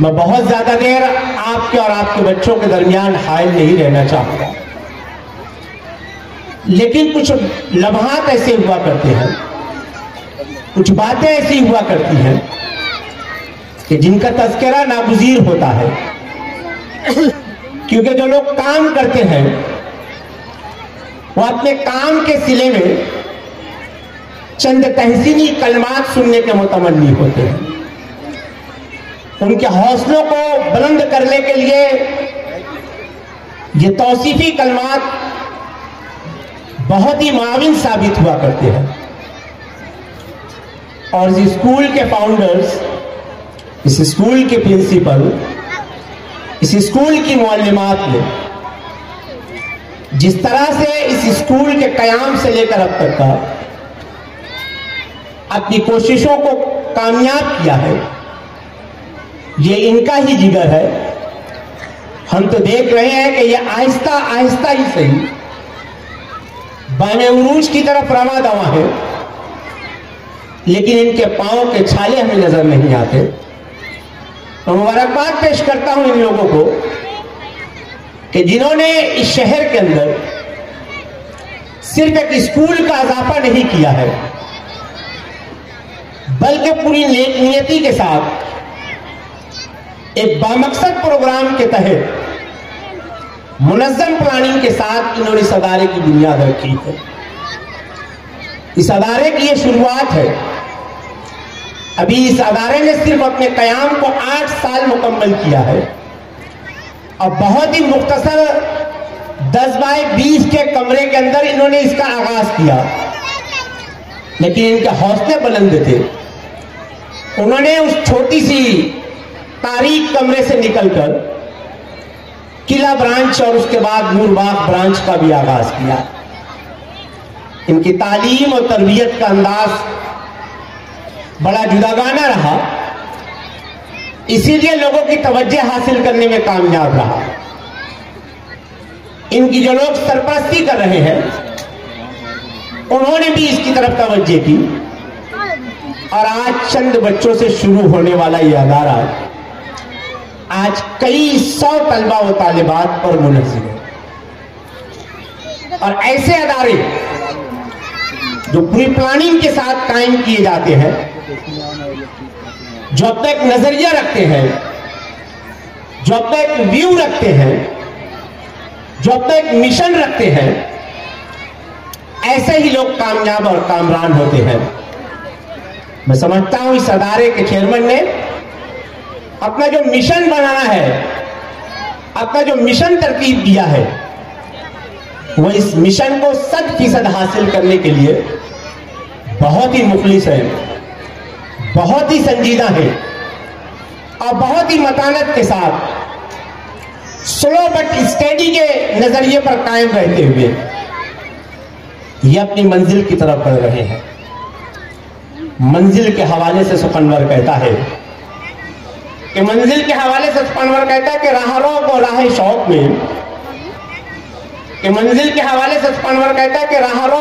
میں بہت زیادہ دیر آپ کے اور آپ کے بچوں کے درمیان حائل نہیں رہنا چاہوں گا، لیکن کچھ لمحات ایسے ہوا کرتے ہیں، کچھ باتیں ایسی ہوا کرتی ہیں کہ جن کا تذکرہ ناگزیر ہوتا ہے، کیونکہ جو لوگ کام کرتے ہیں وہ اپنے کام کے صلے میں چند تحسینی کلمات سننے کے متمنی ہوتے ہیں۔ ان کے حوصلوں کو بلند کرنے کے لیے یہ توصیفی کلمات بہت ہی معاون ثابت ہوا کرتے ہیں، اور اس اسکول کے فاؤنڈرز، اس اسکول کے پرنسپل، اس اسکول کی معلمات نے جس طرح سے اس اسکول کے قیام سے لے کر اب تک کا اپنی کوششوں کو کامیاب کیا ہے، یہ ان کا ہی جگر ہے۔ ہم تو دیکھ رہے ہیں کہ یہ آہستہ آہستہ ہی صحیح بام عروج کی طرف رواں دواں ہے، لیکن ان کے پاؤں کے چھالے ہمیں نظر نہیں آتے۔ میں مبارکباد پیش کرتا ہوں ان لوگوں کو کہ جنہوں نے اس شہر کے اندر صرف ایک اسکول کا اضافہ نہیں کیا ہے، بلکہ پوری نیک نیتی کے ساتھ ایک بامقصد پروگرام کے تحت منظم پلاننگ کے ساتھ انہوں نے اس ادارے کی بنیاد رکھی ہے۔ اس ادارے کی یہ شروعات ہے۔ ابھی اس ادارے نے صرف اپنے قیام کو 8 سال مکمل کیا ہے، اور بہت ہی مختصر 10 بائی 20 کے کمرے کے اندر انہوں نے اس کا آغاز کیا، لیکن ان کے حوصلے بلند تھے۔ انہوں نے اس چھوٹی سی تاریک کمرے سے نکل کر قلعہ برانچ اور اس کے بعد نور باغ برانچ کا بھی آغاز کیا۔ ان کی تعلیم اور تربیت کا انداز بڑا جداگانہ رہا، اسی لیے لوگوں کی توجہ حاصل کرنے میں کامیاب رہا۔ ان کی جو لوگ سرپرستی کر رہے ہیں انہوں نے بھی اس کی طرف توجہ کی، اور آج چند بچوں سے شروع ہونے والا یہ ادارہ آج کئی 100 طلبہ و طالبات پر منحصر ہے۔ اور ایسے ادارے جو پوری پلاننگ کے ساتھ قائم کیے جاتے ہیں، جو اپنا ایک نظریہ رکھتے ہیں، جو اپنا ایک ویو رکھتے ہیں، جو اپنا ایک مشن رکھتے ہیں، ایسے ہی لوگ کامیاب اور کامران ہوتے ہیں۔ میں سمجھتا ہوں اس ادارے کے چیئرمین نے اپنا جو مشن بنانا ہے، اپنا جو مشن ترتیب دیا ہے، وہ اس مشن کو 100% حاصل کرنے کے لیے بہت ہی مخلص ہے، بہت ہی سنجیدہ ہے، اور بہت ہی متانت کے ساتھ سلو بٹ اسٹیڈی کے نظریے پر قائم رہتے ہوئے یہ اپنی منزل کی طرف بڑھ رہے ہیں۔ منزل کے حوالے سے سخنور کہتا ہے کہ راہ رو کو راہ شوق میں،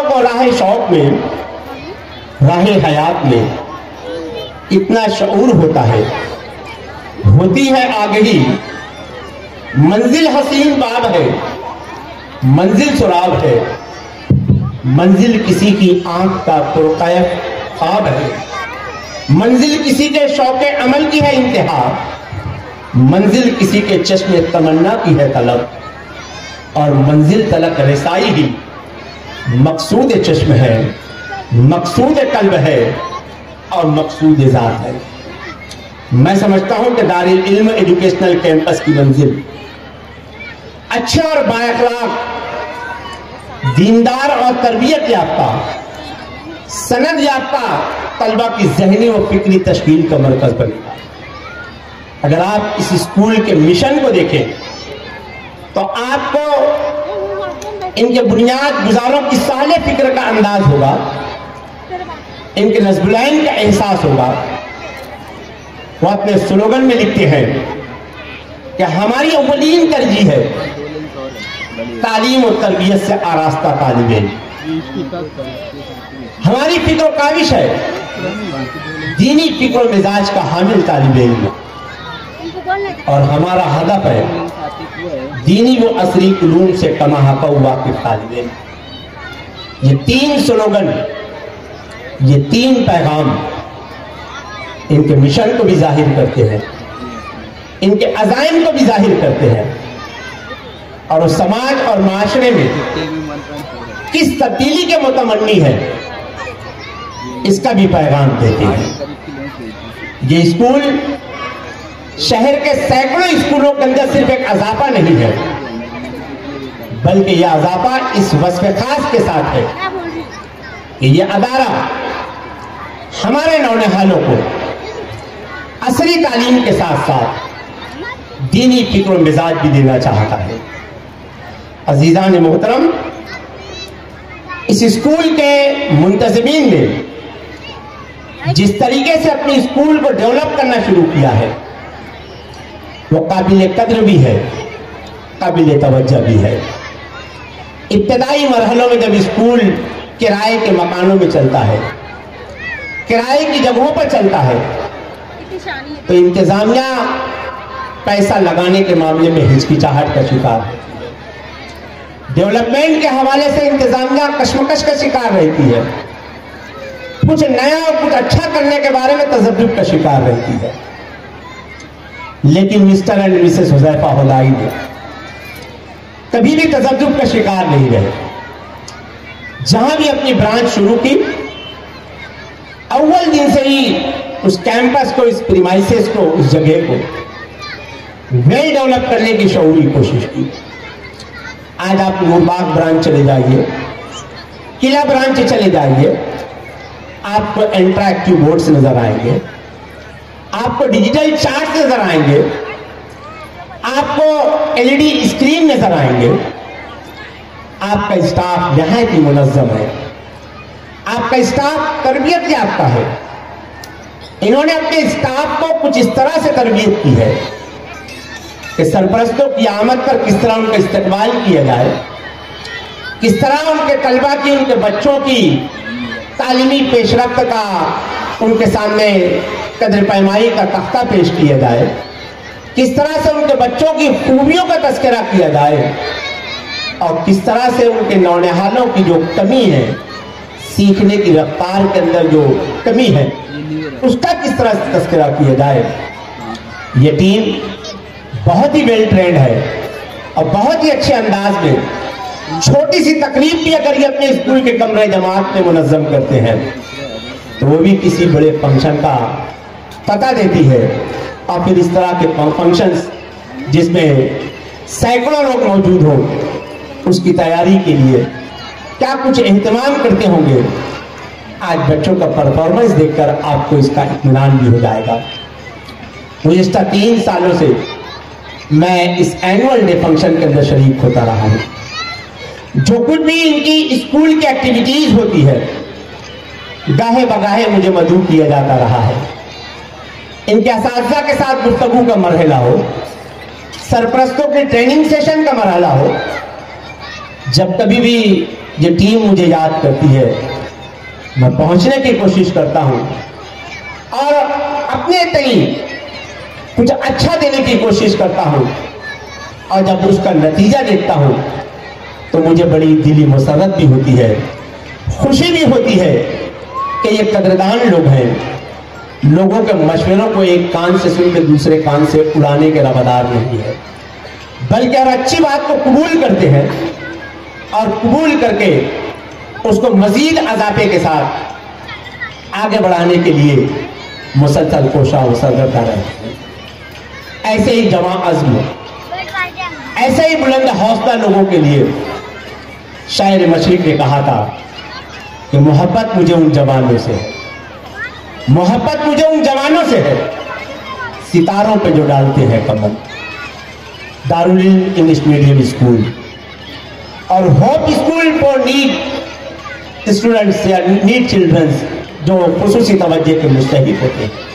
راہ شوق میں، راہ حیات میں اتنا شعور ہوتا ہے، ہوتی ہے آگہی، منزل حسین باب ہے، منزل سراب ہے، منزل کسی کی آنکھ کا پرقیف خواب ہے، منزل کسی کے شوق عمل کی ہے انتہا، منزل کسی کے چشم تمنا کی ہے طلب، اور منزل تلک رسائی ہی مقصود چشم ہے، مقصود قلب ہے، اور مقصود ذات ہے۔ میں سمجھتا ہوں کہ دارالعلم ایجوکیشنل کیمپس کی منزل اچھے اور بااخلاق، دیندار اور تربیت یافتہ، سند یافتہ طلبہ کی ذہنی و فکری تشکیل کا مرکز بنے گا۔ اگر آپ اس اسکول کے مشن کو دیکھیں تو آپ کو ان کے بنیاد گزاروں کی صالح فکر کا انداز ہوگا، ان کے نصب العین کا احساس ہوگا۔ وہ اپنے سلوگن میں لکھتے ہیں کہ ہماری اولین ترجیح ہے تعلیم و تربیت سے آراستہ طالب علم، ہماری فکر و کاوش ہے دینی فکر و مزاج کا حامل طالب علم، اور ہمارا ہدف ہے دینی و عصری علوم سے کما حق واقف طالب علم. یہ 3 سلوگن، یہ 3 پیغام ان کے مشن کو بھی ظاہر کرتے ہیں، ان کے عزائم کو بھی ظاہر کرتے ہیں، اور اس سماج اور معاشرے میں کس تبدیلی کے متمنی ہے اس کا بھی پیغام دیتے ہیں. یہ اسکول شہر کے سینکڑوں اسکولوں کے اندر صرف ایک اضافہ نہیں ہے، بلکہ یہ اضافہ اس وصف خاص کے ساتھ ہے کہ یہ ادارہ ہمارے نونہالوں کو عصری تعلیم کے ساتھ ساتھ دینی فکر و مزاج بھی دینا چاہتا ہے. عزیزان محترم، اس اسکول کے منتظمین نے جس طریقے سے اپنی اسکول کو ڈیولپ کرنا شروع کیا ہے وہ قابل قدر بھی ہے، قابل توجہ بھی ہے. ابتدائی مرحلوں میں جب اسکول کرائے کے مکانوں میں چلتا ہے، کرائے کی جگہوں پر چلتا ہے، تو انتظامیہ پیسہ لگانے کے معاملے میں ہچکچاہٹ کا شکار ہے. ڈیولپمنٹ کے حوالے سے انتظامیہ کشمکش کا شکار رہتی ہے، کچھ نیا اور کچھ اچھا کرنے کے بارے میں تذبذب کا شکار رہتی ہے. لیکن مسٹر اینڈ مسز حذیفہ ہلائی نے کبھی بھی تذبذب کا شکار نہیں رہے. جہاں بھی اپنی برانچ شروع کی، اول دن سے ہی اس کیمپس کو، اس پریمائسز کو، اس جگہ کو ویل ڈیولپ کرنے کی شعوری کوشش کی. آج آپ نور باغ برانچ چلے جائیے، قلعہ برانچ چلے جائیے، آپ کو انٹریکٹیو بورڈز نظر آئیں گے، آپ کو ڈیجیٹل چارٹ نظر آئیں گے، آپ کو LED اسکرین نظر آئیں گے. آپ کا اسٹاف نہایت ہی منظم ہے، آپ کا اسٹاف تربیت یافتہ ہے. انہوں نے اپنے اسٹاف کو کچھ اس طرح سے تربیت کی ہے کہ سرپرستوں کی آمد پر کس طرح ان کا استقبال کیا جائے، کس طرح ان کے طلبہ کی، ان کے بچوں کی تعلیمی پیش رفت کا ان کے سامنے قدر پیمائی کا تختہ پیش کیا جائے، کس طرح سے ان کے بچوں کی خوبیوں کا تذکرہ کیا جائے، اور کس طرح سے ان کے نونہالوں کی جو کمی ہے، سیکھنے کی رفتار کے اندر جو کمی ہے، اس کا کس طرح سے تذکرہ کیا جائے. یہ ٹیم بہت ہی ویل ٹرینڈ ہے اور بہت ہی اچھے انداز میں چھوٹی سی تقریب بھی اگر یہ اپنے اسکول کے کمرے جماعت میں منظم کرتے ہیں تو وہ بھی کسی بڑے فنکشن کا پتہ دیتی ہے. اور پھر اس طرح کے فنکشنز جس میں سینکڑوں لوگ موجود ہوں، اس کی تیاری کے لیے کیا کچھ اہتمام کرتے ہوں گے. آج بچوں کا پرفارمنس دیکھ کر آپ کو اس کا اطمینان بھی ہو جائے گا. گزشتہ 3 سالوں سے میں اس اینول ڈے فنکشن کے اندر شریک ہوتا رہا ہوں. جو کچھ بھی ان کی اسکول کی ایکٹیویٹیز ہوتی ہے، گاہے بگاہے مجھے مدعو کیا جاتا رہا ہے. ان کے اساتذہ کے ساتھ گفتگو کا مرحلہ ہو، سرپرستوں کے ٹریننگ سیشن کا مرحلہ ہو، جب کبھی بھی یہ ٹیم مجھے یاد کرتی ہے میں پہنچنے کی کوشش کرتا ہوں اور اپنے تئیں کچھ اچھا دینے کی کوشش کرتا ہوں. اور جب اس کا نتیجہ دیکھتا ہوں تو مجھے بڑی دلی مسرت بھی ہوتی ہے، خوشی بھی ہوتی ہے کہ یہ قدردان لوگ ہیں. لوگوں کے مشوروں کو ایک کان سے سن کے دوسرے کان سے اڑانے کے روادار نہیں ہے، بلکہ ہر اچھی بات کو قبول کرتے ہیں اور قبول کر کے اس کو مزید اضافے کے ساتھ آگے بڑھانے کے لیے مسلسل کوشاں و سرگرداں رہتے ہیں. ایسے ہی جواں عزم، ایسے ہی بلند حوصلہ لوگوں کے لیے شاعر مشرق نے کہا تھا کہ محبت مجھے ان جوانوں سے ہے، محبت مجھے ان جوانوں سے ہے ستاروں پہ جو ڈالتے ہیں کمل. دارالعلوم انگلش میڈیم اسکول اور hope school for need students یا نیڈ چلڈرنس جو خصوصی توجہ کے مستحق ہوتے ہیں،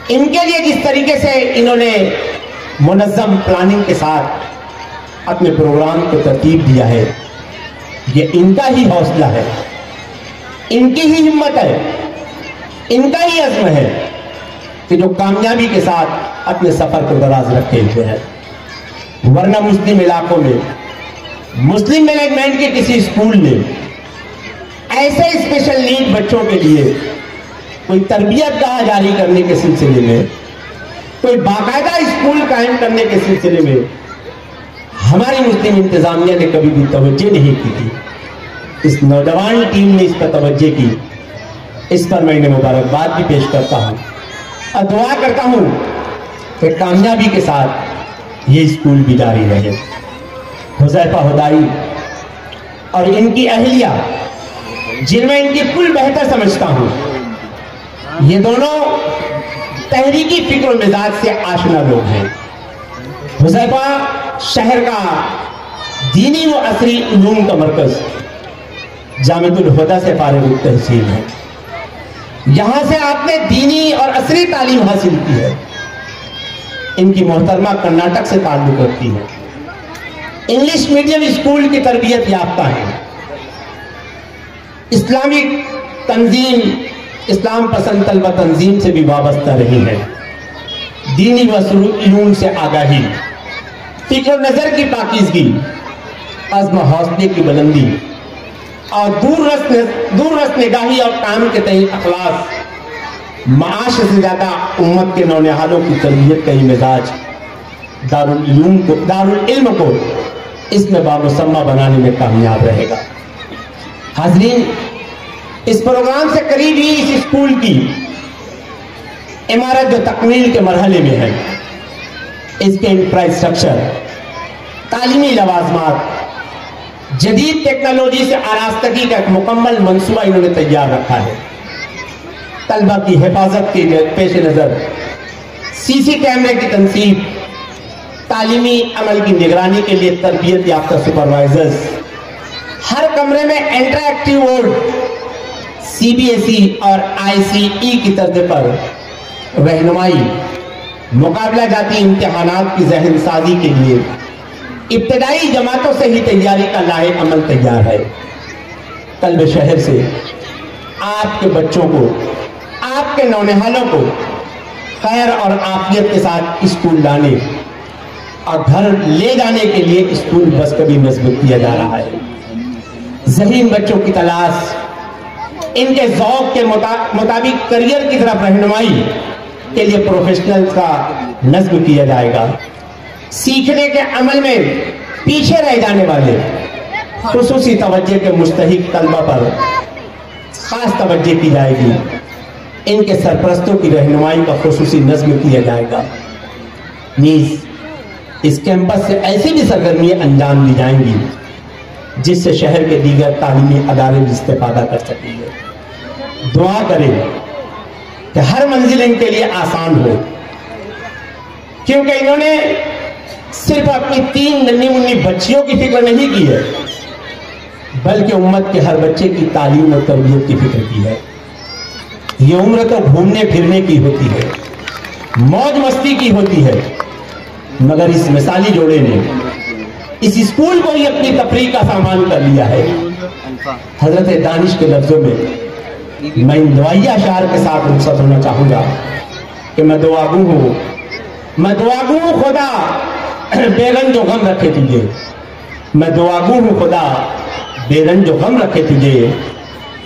ان کے لیے جس طریقے سے انہوں نے منظم پلاننگ کے ساتھ اپنے پروگرام کو ترتیب دیا ہے، یہ ان کا ہی حوصلہ ہے، ان کی ہی ہمت ہے، ان کا ہی عزم ہے کہ جو کامیابی کے ساتھ اپنے سفر کو دراز رکھے ہوئے ہیں، ورنہ مسلم علاقوں میں مسلم مینجمنٹ کے کسی اسکول نے ایسے اسپیشل نیڈ بچوں کے لیے کوئی تربیت گاہ جاری کرنے کے سلسلے میں، کوئی باقاعدہ اسکول قائم کرنے کے سلسلے میں ہماری مسلم انتظامیہ نے کبھی بھی توجہ نہیں کی تھی۔ اس نوجوان ٹیم نے اس پر توجہ کی، اس پر میں انہیں مبارکباد بھی پیش کرتا ہوں اور دعا کرتا ہوں کہ کامیابی کے ساتھ یہ اسکول بھی جاری رہے۔ حذیفہ ہدائی اور ان کی اہلیہ، جن میں ان کی کل بہتر سمجھتا ہوں، یہ دونوں تحریکی فکر و مزاج سے آشنا لوگ ہیں۔ حذیفہ شہر کا دینی و عصری علوم کا مرکز جامعۃ الہدیٰ سے فارغ التحصیل ہے۔ یہاں سے آپ نے دینی اور عصری تعلیم حاصل کی ہے۔ ان کی محترمہ کرناٹک سے تعلق رکھتی ہے، انگلش میڈیم اسکول کی تربیت یافتہ ہے، اسلامک تنظیم، اسلام پسند طلبہ تنظیم سے بھی وابستہ رہی ہے۔ دینی و عصری علوم سے آگاہی، فکر و نظر کی پاکیزگی، عزم و حوصلے کی بلندی اور دور رس نگاہی اور کام کے تئیں اخلاص، معاش سے زیادہ امت کے نونہالوں کی تربیت کا یہ مزاج دارالعلم کو اس میں بامسمہ بنانے میں کامیاب رہے گا۔ حاضرین، اس پروگرام سے قریب ہی اس اسکول کی عمارت جو تکمیل کے مرحلے میں ہے، اس کے انفراسٹرکچر، تعلیمی لوازمات، جدید ٹیکنالوجی سے آراستگی کا ایک مکمل منصوبہ انہوں نے تیار رکھا ہے۔ طلبہ کی حفاظت کے پیش نظر سی سی کیمرے کی تنصیب، تعلیمی عمل کی نگرانی کے لیے تربیت یافتہ سپروائزرز، ہر کمرے میں interactive board, C B S E اور آئی سی ای کی طرز پر رہنمائی، مقابلہ جاتی امتحانات کی ذہن سازی کے لیے ابتدائی جماعتوں سے ہی تیاری کا لاحق عمل تیار ہے۔ قلب شہر سے آپ کے بچوں کو، آپ کے نونہالوں کو خیر اور عافیت کے ساتھ اسکول لانے اور گھر لے جانے کے لیے اسکول بس کا بھی نصب کیا جا رہا ہے۔ ذہین بچوں کی تلاش، ان کے ذوق کے مطابق کریئر کی طرف رہنمائی کے لیے پروفیشنل کا نصب کیا جائے گا۔ سیکھنے کے عمل میں پیچھے رہ جانے والے خصوصی توجہ کے مستحق طلبہ پر خاص توجہ کی جائے گی۔ ان کے سرپرستوں کی رہنمائی کا خصوصی نظم کیا جائے گا۔ نیز اس کیمپس سے ایسی بھی سرگرمیاں انجام دی جائیں گی جس سے شہر کے دیگر تعلیمی ادارے بھی استفادہ کر سکیں گے۔ دعا کریں کہ ہر منزل ان کے لیے آسان ہو، کیونکہ انہوں نے صرف اپنی 3 ننھی منھی بچیوں کی فکر نہیں کی ہے، بلکہ امت کے ہر بچے کی تعلیم اور تربیت کی فکر کی ہے۔ یہ عمر تو گھومنے پھرنے کی ہوتی ہے، موج مستی کی ہوتی ہے، مگر اس مثالی جوڑے نے اس اسکول کو ہی اپنی تفریح کا سامان کر لیا ہے۔ حضرت دانش کے لفظوں میں میں ان دعائیہ اشعار کے ساتھ رخصت ہونا چاہوں گا کہ میں دعاگو ہوں خدا بے رنج و غم رکھے تجھے، میں دعاگو ہوں خدا بے رنج و غم رکھے تجھے،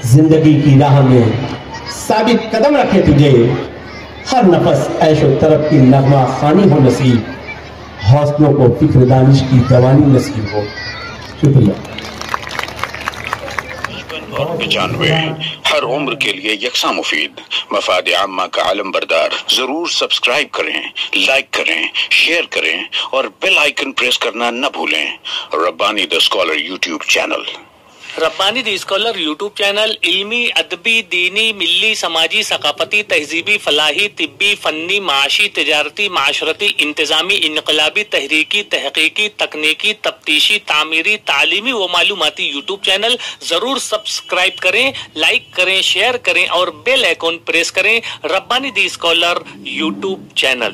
زندگی کی راہ میں ثابت قدم رکھے تجھے، ہر نفس عیش و طرب کی نغمہ خوانی ہو نصیب، حوصلوں کو فکر دانش کی جوانی نصیب ہو۔ شکریہ۔ اور 95 ہر عمر کے لیے یکساں مفید، مفاد عامہ کا عالم بردار۔ ضرور سبسکرائب کریں، لائک کریں، شیئر کریں اور بیل آئیکن پریس کرنا نہ بھولیں۔ ربانی دی اسکالر یوٹیوب چینل۔ ربانی دی اسکالر یوٹیوب چینل علمی، ادبی، دینی، ملی، سماجی، ثقافتی، تہذیبی، فلاحی، طبی، فنی، معاشی، تجارتی، معاشرتی، انتظامی، انقلابی، تحریکی، تحقیقی، تکنیکی، تفتیشی، تعمیری، تعلیمی و معلوماتی یوٹیوب چینل۔ ضرور سبسکرائب کریں، لائک کریں، شیئر کریں اور بیل آئیکن پریس کریں۔ ربانی دی اسکالر یوٹیوب چینل۔